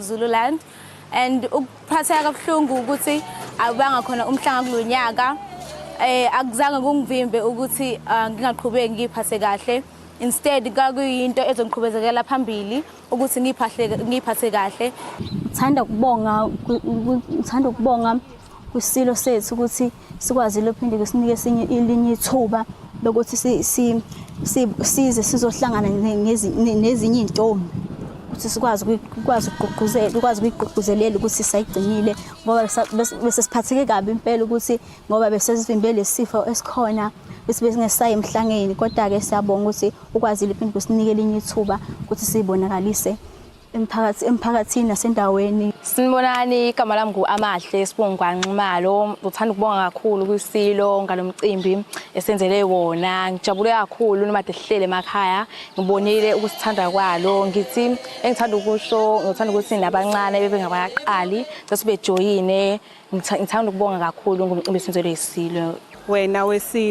Zululand and ukuphatheka kabuhlungu ukuthi abanga khona umhlanga kulonyaka akuzange kungivimbe ukuthi ngingaqhubeki ngiphathe kahle. Instead kakuyinto ezongiqhubezekela phambili ukuthi ngiphathe kahle. Ngithanda ukubonga kwisilo sethu ukuthi sikwazile uphinde kusinike elinye ithuba lokuthi size sizohlangana nezinye intombi ukuthi sikwazi ukugqugquzelela ukuthi sayigcinile ngoba bese siphatheke kabi impela ukuthi ngoba besesivimbele lesifo esikhona bese singesayi emhlangeni, kodwa ke siyabonga ukuthi ukwazile iphinde kusinike elinye ithuba ukuthi sibonakalise emphakathini nasendaweni. Sinibonani, igama lami ngu-Amahle Sibongwanqumalo. Ngithanda ukubonga kakhulu kwisilo ngalomcimbi esenzele wona. Ngijabule kakhulu noma dehlele emakhaya ngibonile ukusithanda kwalo. Ngithi engithanda ukusho ngithanda ukuthi nabancane bebengabaqali sesibejoyine. Ngithanda ukubonga kakhulu ngomcimbi esenzele isilo. Wena wesilo